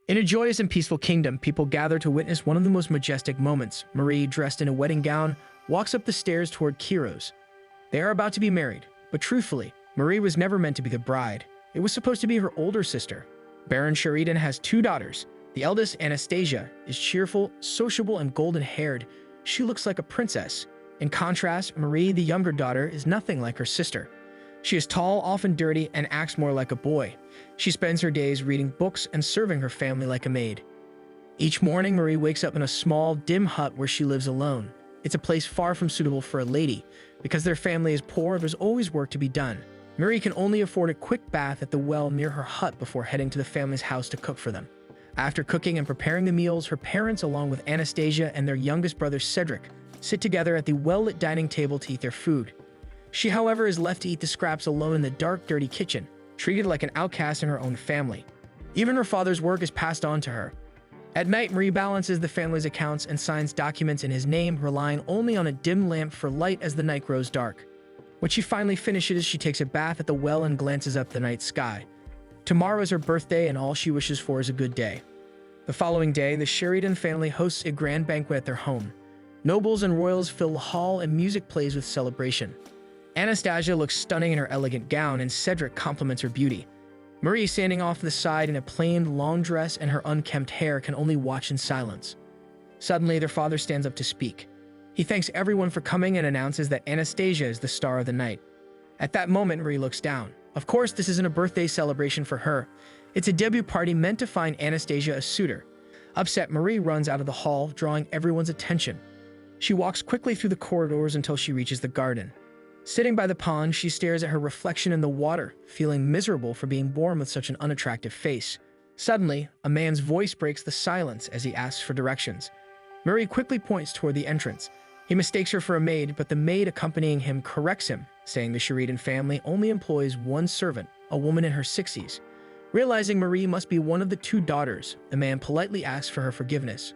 In a joyous and peaceful kingdom, people gather to witness one of the most majestic moments. Marie, dressed in a wedding gown, walks up the stairs toward Kiros. They are about to be married, but truthfully, Marie was never meant to be the bride. It was supposed to be her older sister. Baron Sheridan has two daughters. The eldest, Anastasia, is cheerful, sociable, and golden-haired. She looks like a princess. In contrast, Marie, the younger daughter, is nothing like her sister. She is tall, often dirty, and acts more like a boy. She spends her days reading books and serving her family like a maid. Each morning, Marie wakes up in a small, dim hut where she lives alone. It's a place far from suitable for a lady. Because their family is poor, there's always work to be done. Marie can only afford a quick bath at the well near her hut before heading to the family's house to cook for them. After cooking and preparing the meals, her parents, along with Anastasia and their youngest brother Cedric, sit together at the well-lit dining table to eat their food. She, however, is left to eat the scraps alone in the dark, dirty kitchen, treated like an outcast in her own family. Even her father's work is passed on to her. At night, Marie balances the family's accounts and signs documents in his name, relying only on a dim lamp for light as the night grows dark. When she finally finishes, she takes a bath at the well and glances up the night sky. Tomorrow is her birthday, and all she wishes for is a good day. The following day, the Sheridan family hosts a grand banquet at their home. Nobles and royals fill the hall, and music plays with celebration. Anastasia looks stunning in her elegant gown, and Cedric compliments her beauty. Marie, standing off to the side in a plain, long dress and her unkempt hair, can only watch in silence. Suddenly, their father stands up to speak. He thanks everyone for coming and announces that Anastasia is the star of the night. At that moment, Marie looks down. Of course, this isn't a birthday celebration for her. It's a debut party meant to find Anastasia a suitor. Upset, Marie runs out of the hall, drawing everyone's attention. She walks quickly through the corridors until she reaches the garden. Sitting by the pond, she stares at her reflection in the water, feeling miserable for being born with such an unattractive face. Suddenly, a man's voice breaks the silence as he asks for directions. Marie quickly points toward the entrance. He mistakes her for a maid, but the maid accompanying him corrects him, saying the Sheridan family only employs one servant, a woman in her 60s. Realizing Marie must be one of the two daughters, the man politely asks for her forgiveness.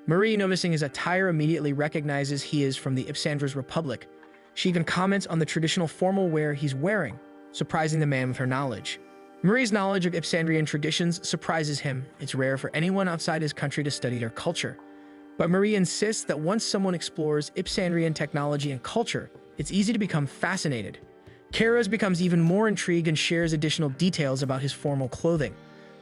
Marie, noticing his attire, immediately recognizes he is from the Ipsandra's Republic. She even comments on the traditional formal wear he's wearing, surprising the man with her knowledge. Marie's knowledge of Ipsandrian traditions surprises him. It's rare for anyone outside his country to study their culture. But Marie insists that once someone explores Ipsandrian technology and culture, it's easy to become fascinated. Karas becomes even more intrigued and shares additional details about his formal clothing.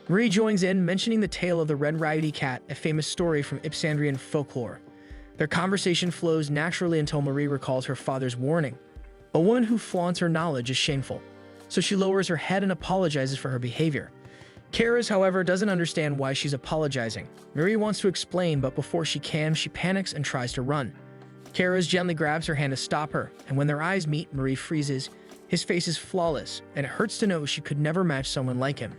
Marie joins in, mentioning the tale of the Red Raggedy Cat, a famous story from Ipsandrian folklore. Their conversation flows naturally until Marie recalls her father's warning. A woman who flaunts her knowledge is shameful, so she lowers her head and apologizes for her behavior. Karas, however, doesn't understand why she's apologizing. Marie wants to explain, but before she can, she panics and tries to run. Karas gently grabs her hand to stop her, and when their eyes meet, Marie freezes. His face is flawless, and it hurts to know she could never match someone like him.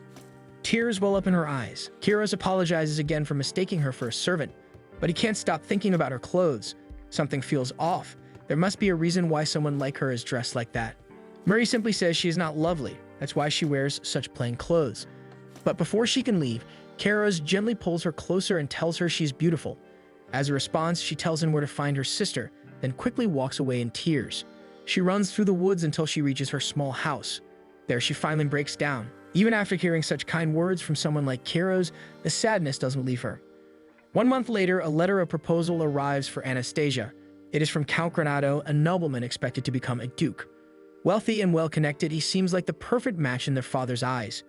Tears well up in her eyes. Karas apologizes again for mistaking her for a servant, but he can't stop thinking about her clothes. Something feels off. There must be a reason why someone like her is dressed like that. Marie simply says she is not lovely. That's why she wears such plain clothes. But before she can leave, Karas gently pulls her closer and tells her she's beautiful. As a response, she tells him where to find her sister, then quickly walks away in tears. She runs through the woods until she reaches her small house. There she finally breaks down. Even after hearing such kind words from someone like Karas, the sadness doesn't leave her. 1 month later, a letter of proposal arrives for Anastasia. It is from Count Granado, a nobleman expected to become a duke. Wealthy and well-connected, he seems like the perfect match in their father's eyes.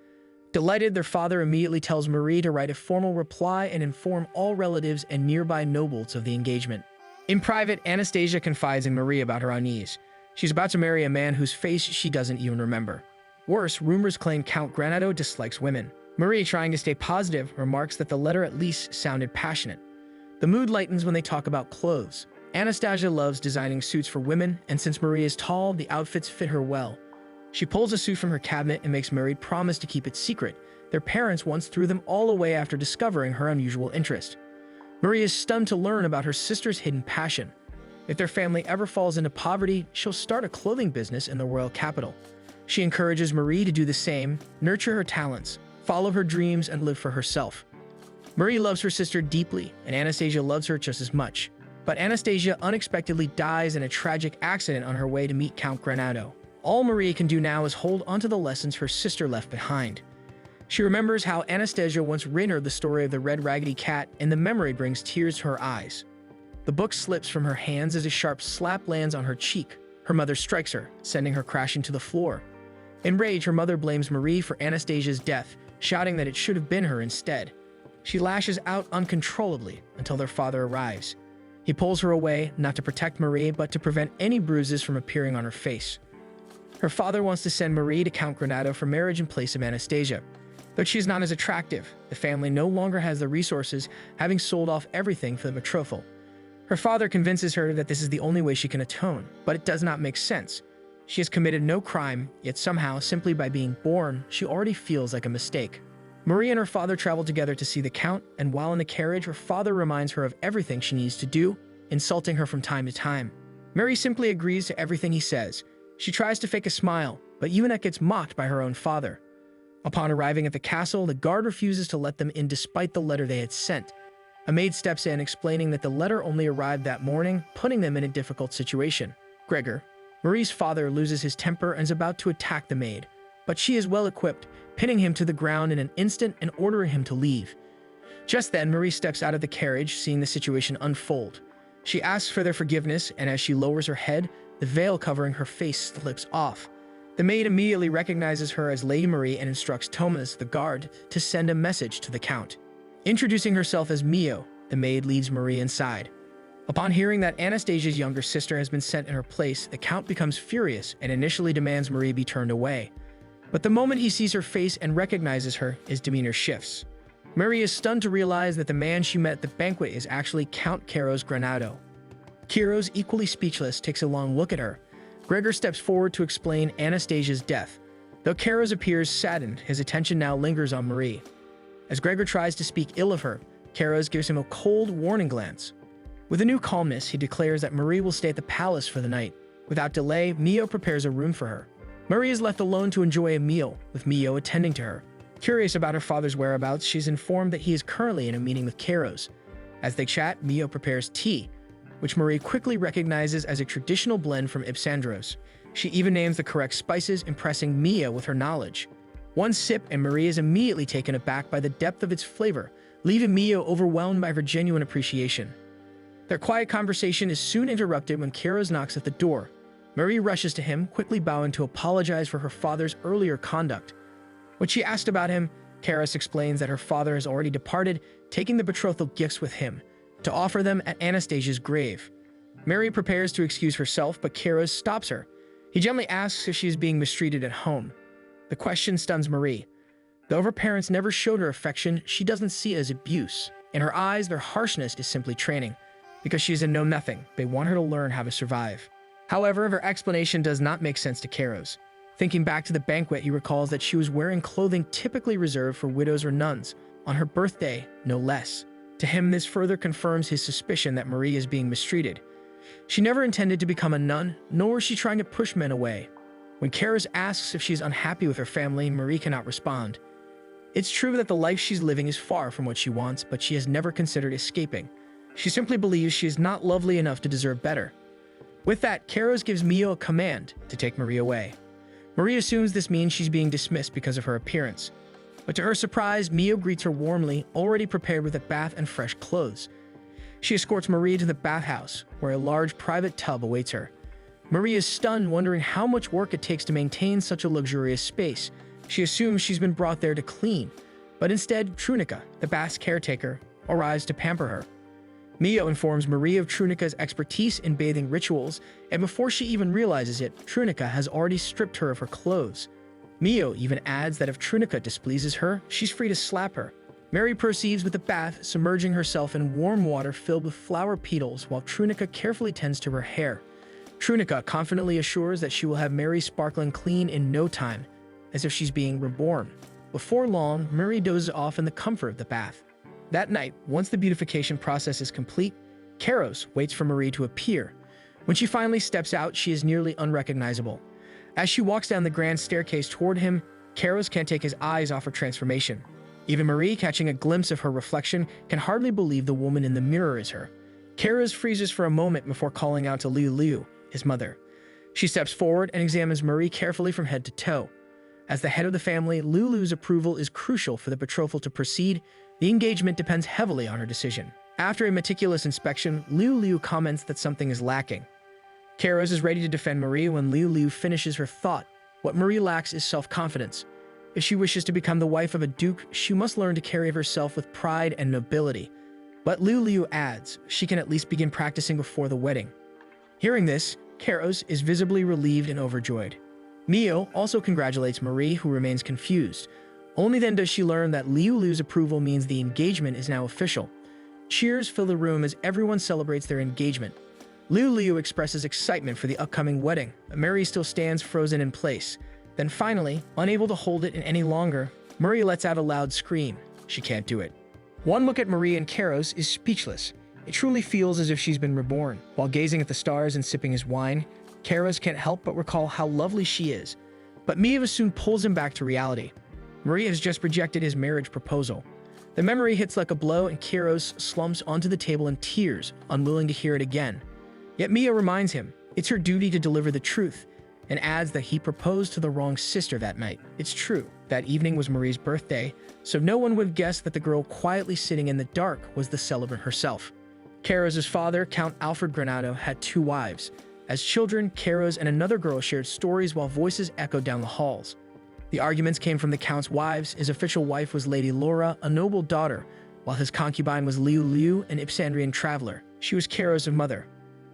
Delighted, their father immediately tells Marie to write a formal reply and inform all relatives and nearby nobles of the engagement. In private, Anastasia confides in Marie about her unease. She's about to marry a man whose face she doesn't even remember. Worse, rumors claim Count Granado dislikes women. Marie, trying to stay positive, remarks that the letter at least sounded passionate. The mood lightens when they talk about clothes. Anastasia loves designing suits for women, and since Marie is tall, the outfits fit her well. She pulls a suit from her cabinet and makes Marie promise to keep it secret. Their parents once threw them all away after discovering her unusual interest. Marie is stunned to learn about her sister's hidden passion. If their family ever falls into poverty, she'll start a clothing business in the royal capital. She encourages Marie to do the same, nurture her talents, follow her dreams, and live for herself. Marie loves her sister deeply, and Anastasia loves her just as much. But Anastasia unexpectedly dies in a tragic accident on her way to meet Count Granado. All Marie can do now is hold onto the lessons her sister left behind. She remembers how Anastasia once written her the story of the red raggedy cat, and the memory brings tears to her eyes. The book slips from her hands as a sharp slap lands on her cheek. Her mother strikes her, sending her crashing to the floor. In rage, her mother blames Marie for Anastasia's death, shouting that it should have been her instead. She lashes out uncontrollably until their father arrives. He pulls her away, not to protect Marie, but to prevent any bruises from appearing on her face. Her father wants to send Marie to Count Granado for marriage in place of Anastasia. Though she is not as attractive, the family no longer has the resources, having sold off everything for the betrothal. Her father convinces her that this is the only way she can atone, but it does not make sense. She has committed no crime, yet somehow, simply by being born, she already feels like a mistake. Marie and her father travel together to see the Count, and while in the carriage, her father reminds her of everything she needs to do, insulting her from time to time. Marie simply agrees to everything he says. She tries to fake a smile, but even that gets mocked by her own father. Upon arriving at the castle, the guard refuses to let them in despite the letter they had sent. A maid steps in, explaining that the letter only arrived that morning, putting them in a difficult situation. Gregor, Marie's father, loses his temper and is about to attack the maid, but she is well equipped, pinning him to the ground in an instant and ordering him to leave. Just then, Marie steps out of the carriage, seeing the situation unfold. She asks for their forgiveness, and as she lowers her head, the veil covering her face slips off. The maid immediately recognizes her as Lady Marie and instructs Thomas, the guard, to send a message to the Count. Introducing herself as Mio, the maid leads Marie inside. Upon hearing that Anastasia's younger sister has been sent in her place, the Count becomes furious and initially demands Marie be turned away. But the moment he sees her face and recognizes her, his demeanor shifts. Marie is stunned to realize that the man she met at the banquet is actually Count Carlos Granado. Kiros, equally speechless, takes a long look at her. Gregor steps forward to explain Anastasia's death. Though Kiros appears saddened, his attention now lingers on Marie. As Gregor tries to speak ill of her, Kiros gives him a cold, warning glance. With a new calmness, he declares that Marie will stay at the palace for the night. Without delay, Mio prepares a room for her. Marie is left alone to enjoy a meal, with Mio attending to her. Curious about her father's whereabouts, she's informed that he is currently in a meeting with Kiros. As they chat, Mio prepares tea, which Marie quickly recognizes as a traditional blend from Ipsandros. She even names the correct spices, impressing Mio with her knowledge. One sip and Marie is immediately taken aback by the depth of its flavor, leaving Mio overwhelmed by her genuine appreciation. Their quiet conversation is soon interrupted when Kiros knocks at the door. Marie rushes to him, quickly bowing to apologize for her father's earlier conduct. When she asked about him, Kiros explains that her father has already departed, taking the betrothal gifts with him, to offer them at Anastasia's grave. Marie prepares to excuse herself, but Kiros stops her. He gently asks if she is being mistreated at home. The question stuns Marie. Though her parents never showed her affection, she doesn't see it as abuse. In her eyes, their harshness is simply training. Because she is a know-nothing, they want her to learn how to survive. However, her explanation does not make sense to Kiros. Thinking back to the banquet, he recalls that she was wearing clothing typically reserved for widows or nuns, on her birthday, no less. To him, this further confirms his suspicion that Marie is being mistreated. She never intended to become a nun, nor was she trying to push men away. When Kiros asks if she is unhappy with her family, Marie cannot respond. It's true that the life she's living is far from what she wants, but she has never considered escaping. She simply believes she is not lovely enough to deserve better. With that, Kiros gives Mio a command to take Marie away. Marie assumes this means she's being dismissed because of her appearance. But to her surprise, Mio greets her warmly, already prepared with a bath and fresh clothes. She escorts Marie to the bathhouse, where a large private tub awaits her. Marie is stunned, wondering how much work it takes to maintain such a luxurious space. She assumes she's been brought there to clean, but instead, Trunica, the bath's caretaker, arrives to pamper her. Mio informs Marie of Trunica's expertise in bathing rituals, and before she even realizes it, Trunica has already stripped her of her clothes. Mio even adds that if Trunica displeases her, she's free to slap her. Marie proceeds with the bath, submerging herself in warm water filled with flower petals while Trunica carefully tends to her hair. Trunica confidently assures that she will have Marie sparkling clean in no time, as if she's being reborn. Before long, Marie dozes off in the comfort of the bath. That night, once the beautification process is complete, Kiros waits for Marie to appear. When she finally steps out, she is nearly unrecognizable. As she walks down the grand staircase toward him, Kiros can't take his eyes off her transformation. Even Marie, catching a glimpse of her reflection, can hardly believe the woman in the mirror is her. Kiros freezes for a moment before calling out to Liu Liu, his mother. She steps forward and examines Marie carefully from head to toe. As the head of the family, Lulu's approval is crucial for the betrothal to proceed. The engagement depends heavily on her decision. After a meticulous inspection, Lulu comments that something is lacking. Kairos is ready to defend Marie when Lulu finishes her thought. What Marie lacks is self-confidence. If she wishes to become the wife of a duke, she must learn to carry herself with pride and nobility. But Lulu adds, she can at least begin practicing before the wedding. Hearing this, Kairos is visibly relieved and overjoyed. Mio also congratulates Marie, who remains confused. Only then does she learn that Lulu's approval means the engagement is now official. Cheers fill the room as everyone celebrates their engagement. Lulu expresses excitement for the upcoming wedding, but Marie still stands frozen in place. Then finally, unable to hold it in any longer, Marie lets out a loud scream. She can't do it. One look at Marie and Kairos is speechless. It truly feels as if she's been reborn. While gazing at the stars and sipping his wine, Kairos can't help but recall how lovely she is. But Mieva soon pulls him back to reality. Marie has just rejected his marriage proposal. The memory hits like a blow and Kairos slumps onto the table in tears, unwilling to hear it again. Yet Mia reminds him it's her duty to deliver the truth, and adds that he proposed to the wrong sister that night. It's true, that evening was Marie's birthday, so no one would guess that the girl quietly sitting in the dark was the celebrant herself. Kairos' father, Count Alfred Granado, had 2 wives. As children, Kairos and another girl shared stories while voices echoed down the halls. The arguments came from the Count's wives. His official wife was Lady Laura, a noble daughter, while his concubine was Liu, an Ipsandrian traveler. She was Kairos' mother.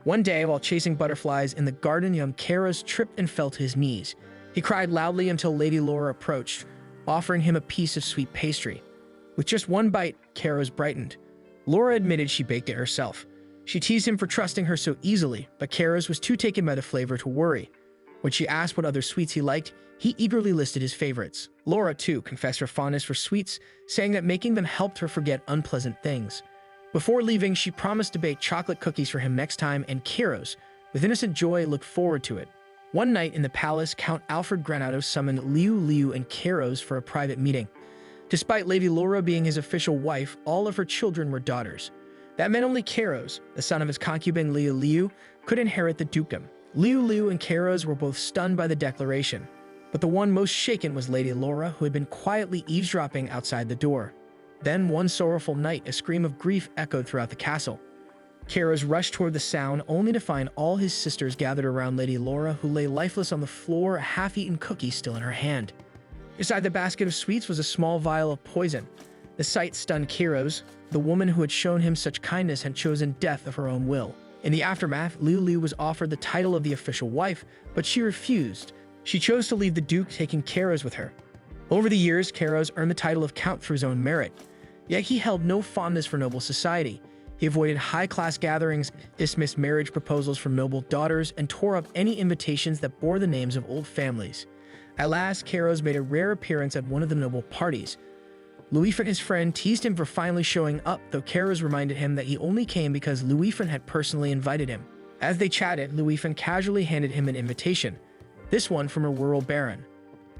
One day, while chasing butterflies in the garden, young Kairos tripped and fell to his knees. He cried loudly until Lady Laura approached, offering him a piece of sweet pastry. With just one bite, Kairos brightened. Laura admitted she baked it herself. She teased him for trusting her so easily, but Kairos was too taken by the flavor to worry. When she asked what other sweets he liked, he eagerly listed his favorites. Laura, too, confessed her fondness for sweets, saying that making them helped her forget unpleasant things. Before leaving, she promised to bake chocolate cookies for him next time, and Kairos, with innocent joy, looked forward to it. One night in the palace, Count Alfred Granado summoned Liu and Kairos for a private meeting. Despite Lady Laura being his official wife, all of her children were daughters. That meant only Kairos, the son of his concubine Liu, could inherit the dukedom. Liu and Kairos were both stunned by the declaration, but the one most shaken was Lady Laura, who had been quietly eavesdropping outside the door. Then, one sorrowful night, a scream of grief echoed throughout the castle. Kairos rushed toward the sound, only to find all his sisters gathered around Lady Laura, who lay lifeless on the floor, a half-eaten cookie still in her hand. Beside the basket of sweets was a small vial of poison. The sight stunned Kairos. The woman who had shown him such kindness had chosen death of her own will. In the aftermath, Liu was offered the title of the official wife, but she refused. She chose to leave the duke, taking Kairos with her. Over the years, Kairos earned the title of count through his own merit. Yet he held no fondness for noble society. He avoided high-class gatherings, dismissed marriage proposals from noble daughters, and tore up any invitations that bore the names of old families. At last, Kairos made a rare appearance at one of the noble parties. Louis-Philippe, his friend, teased him for finally showing up, though Kairos reminded him that he only came because Louis-Philippe had personally invited him. As they chatted, Louis-Philippe casually handed him an invitation, this one from a rural baron.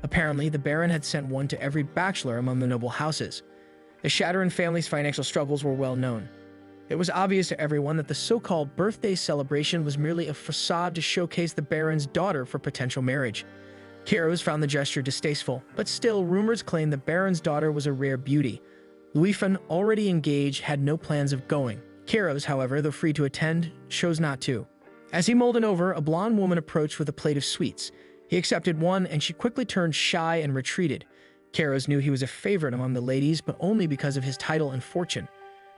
Apparently, the baron had sent one to every bachelor among the noble houses. The Shatterin family's financial struggles were well known. It was obvious to everyone that the so-called birthday celebration was merely a facade to showcase the baron's daughter for potential marriage. Kairos found the gesture distasteful, but still, rumors claimed the baron's daughter was a rare beauty. Louis-Philippe, already engaged, had no plans of going. Kairos, however, though free to attend, chose not to. As he mulled it over, a blonde woman approached with a plate of sweets. He accepted one, and she quickly turned shy and retreated. Kairos knew he was a favorite among the ladies, but only because of his title and fortune.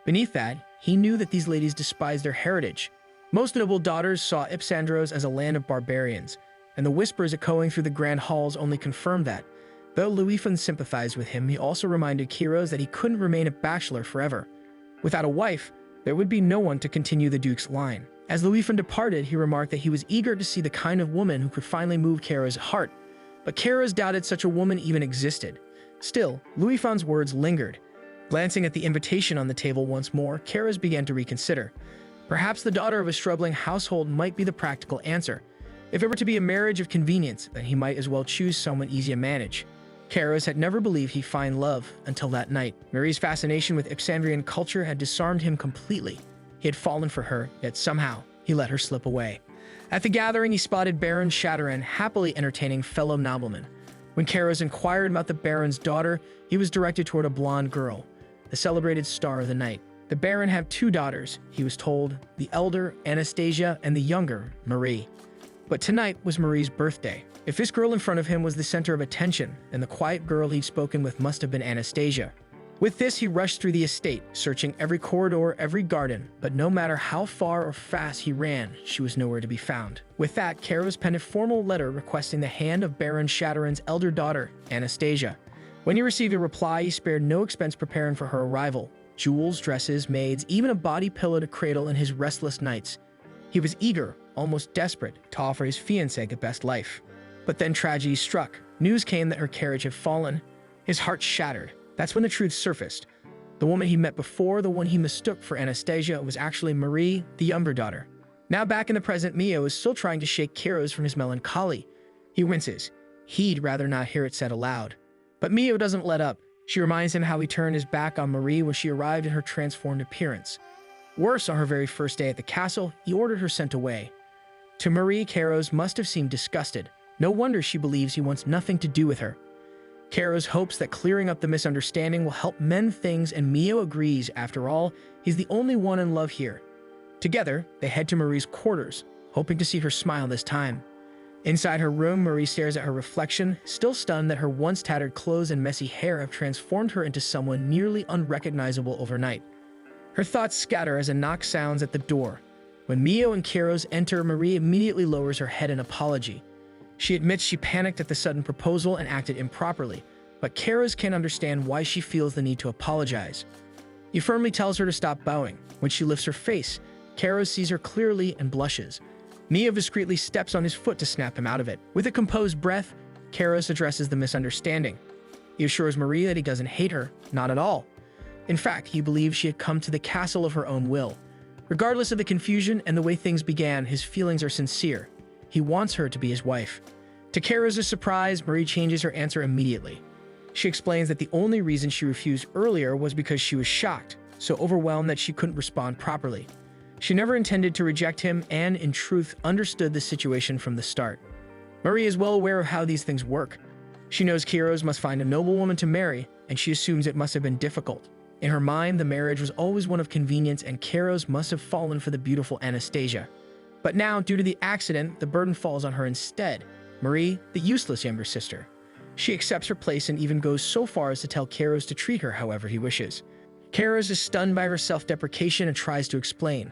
Beneath that, he knew that these ladies despised their heritage. Most noble daughters saw Ipsandros as a land of barbarians, and the whispers echoing through the grand halls only confirmed that. Though Louis-Philippe sympathized with him, he also reminded Kairos that he couldn't remain a bachelor forever. Without a wife, there would be no one to continue the duke's line. As Louis-Philippe departed, he remarked that he was eager to see the kind of woman who could finally move Kairos' heart, but Kairos doubted such a woman even existed. Still, Louis-Philippe's words lingered. Glancing at the invitation on the table once more, Kairos began to reconsider. Perhaps the daughter of a struggling household might be the practical answer. If it were to be a marriage of convenience, then he might as well choose someone easy to manage. Kairos had never believed he'd find love until that night. Marie's fascination with Ipsandrian culture had disarmed him completely. He had fallen for her, yet somehow he let her slip away. At the gathering, he spotted Baron Shatterin happily entertaining fellow noblemen. When Kairos inquired about the Baron's daughter, he was directed toward a blonde girl, the celebrated star of the night. The Baron had 2 daughters, he was told, the elder, Anastasia, and the younger, Marie. But tonight was Marie's birthday. If this girl in front of him was the center of attention, then the quiet girl he'd spoken with must have been Anastasia. With this, he rushed through the estate, searching every corridor, every garden, but no matter how far or fast he ran, she was nowhere to be found. With that, Kairos penned a formal letter requesting the hand of Baron Shadowrun's elder daughter, Anastasia. When he received a reply, he spared no expense preparing for her arrival. Jewels, dresses, maids, even a body pillow to cradle in his restless nights. He was eager, almost desperate, to offer his fiancée the best life. But then tragedy struck. News came that her carriage had fallen. His heart shattered. That's when the truth surfaced. The woman he met before, the one he mistook for Anastasia, was actually Marie, the younger daughter. Now back in the present, Mio is still trying to shake Kairos from his melancholy. He winces. He'd rather not hear it said aloud. But Mio doesn't let up. She reminds him how he turned his back on Marie when she arrived in her transformed appearance. Worse, on her very first day at the castle, he ordered her sent away. To Marie, Kairos must have seemed disgusted. No wonder she believes he wants nothing to do with her. Kairos hopes that clearing up the misunderstanding will help mend things, and Mio agrees. After all, he's the only one in love here. Together, they head to Marie's quarters, hoping to see her smile this time. Inside her room, Marie stares at her reflection, still stunned that her once tattered clothes and messy hair have transformed her into someone nearly unrecognizable overnight. Her thoughts scatter as a knock sounds at the door. When Mio and Kairos enter, Marie immediately lowers her head in apology. She admits she panicked at the sudden proposal and acted improperly, but Kairos can't understand why she feels the need to apologize. He firmly tells her to stop bowing. When she lifts her face, Kairos sees her clearly and blushes. Mio discreetly steps on his foot to snap him out of it. With a composed breath, Kairos addresses the misunderstanding. He assures Marie that he doesn't hate her, not at all. In fact, he believes she had come to the castle of her own will. Regardless of the confusion and the way things began, his feelings are sincere. He wants her to be his wife. To Kairos' surprise, Marie changes her answer immediately. She explains that the only reason she refused earlier was because she was shocked, so overwhelmed that she couldn't respond properly. She never intended to reject him and, in truth, understood the situation from the start. Marie is well aware of how these things work. She knows Kairos must find a noble woman to marry, and she assumes it must have been difficult. In her mind, the marriage was always one of convenience, and Kairos must have fallen for the beautiful Anastasia. But now, due to the accident, the burden falls on her instead. Marie, the useless younger sister. She accepts her place and even goes so far as to tell Kairos to treat her however he wishes. Kairos is stunned by her self-deprecation and tries to explain.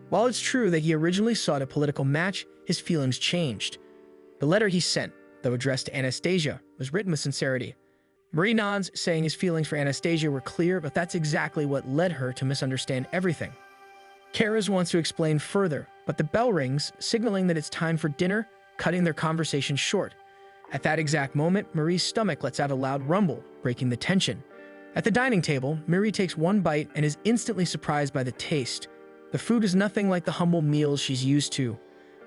While it's true that he originally sought a political match, his feelings changed. The letter he sent, though addressed to Anastasia, was written with sincerity. Marie nods, saying his feelings for Anastasia were clear, but that's exactly what led her to misunderstand everything. Kairos wants to explain further, but the bell rings, signaling that it's time for dinner, cutting their conversation short. At that exact moment, Marie's stomach lets out a loud rumble, breaking the tension. At the dining table, Marie takes one bite and is instantly surprised by the taste. The food is nothing like the humble meals she's used to.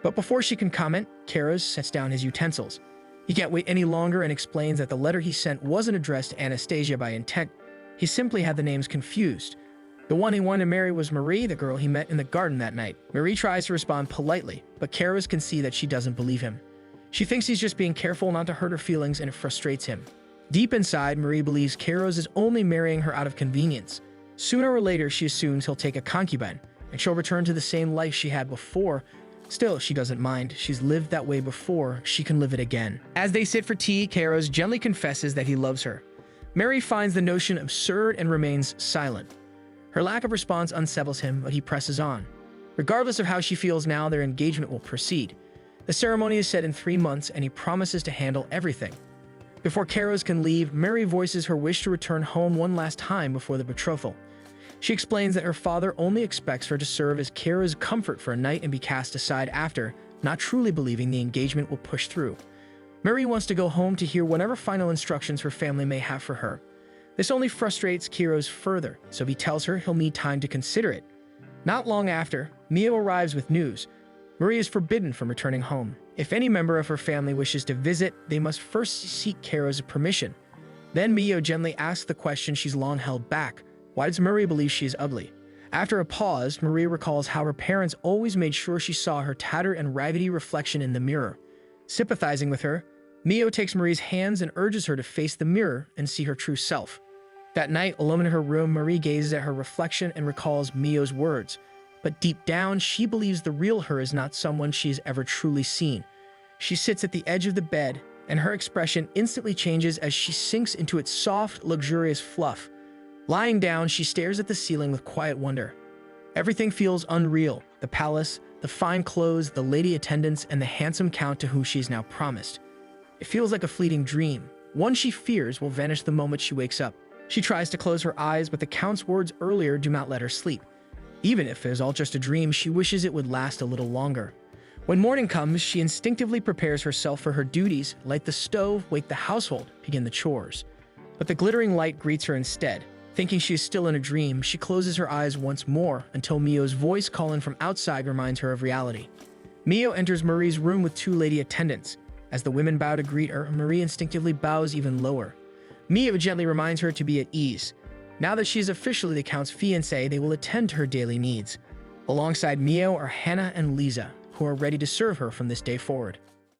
But before she can comment, Kairos sets down his utensils. He can't wait any longer and explains that the letter he sent wasn't addressed to Anastasia by intent. He simply had the names confused. The one he wanted to marry was Marie, the girl he met in the garden that night. Marie tries to respond politely, but Kairos can see that she doesn't believe him. She thinks he's just being careful not to hurt her feelings, and it frustrates him. Deep inside, Marie believes Kairos is only marrying her out of convenience. Sooner or later, she assumes he'll take a concubine, and she'll return to the same life she had before. Still, she doesn't mind. She's lived that way before. She can live it again. As they sit for tea, Kairos gently confesses that he loves her. Mary finds the notion absurd and remains silent. Her lack of response unsettles him, but he presses on. Regardless of how she feels now, their engagement will proceed. The ceremony is set in 3 months, and he promises to handle everything. Before Kairos can leave, Mary voices her wish to return home one last time before the betrothal. She explains that her father only expects her to serve as Kairos' comfort for a night and be cast aside after, not truly believing the engagement will push through. Mary wants to go home to hear whatever final instructions her family may have for her. This only frustrates Kairos further, so he tells her he'll need time to consider it. Not long after, Mio arrives with news. Marie is forbidden from returning home. If any member of her family wishes to visit, they must first seek Kairos' permission. Then Mio gently asks the question she's long held back. Why does Marie believe she is ugly? After a pause, Marie recalls how her parents always made sure she saw her tattered and raggedy reflection in the mirror. Sympathizing with her, Mio takes Marie's hands and urges her to face the mirror and see her true self. That night, alone in her room, Marie gazes at her reflection and recalls Mio's words. But deep down, she believes the real her is not someone she has ever truly seen. She sits at the edge of the bed, and her expression instantly changes as she sinks into its soft, luxurious fluff. Lying down, she stares at the ceiling with quiet wonder. Everything feels unreal: the palace, the fine clothes, the lady attendants, and the handsome count to whom she is now promised. It feels like a fleeting dream, one she fears will vanish the moment she wakes up. She tries to close her eyes, but the Count's words earlier do not let her sleep. Even if it is all just a dream, she wishes it would last a little longer. When morning comes, she instinctively prepares herself for her duties: light the stove, wake the household, begin the chores. But the glittering light greets her instead. Thinking she is still in a dream, she closes her eyes once more until Mio's voice calling from outside reminds her of reality. Mio enters Marie's room with two lady attendants. As the women bow to greet her, Marie instinctively bows even lower. Mio gently reminds her to be at ease. Now that she is officially the Count's fiancée, they will attend to her daily needs. Alongside Mio are Hannah and Lisa, who are ready to serve her from this day forward.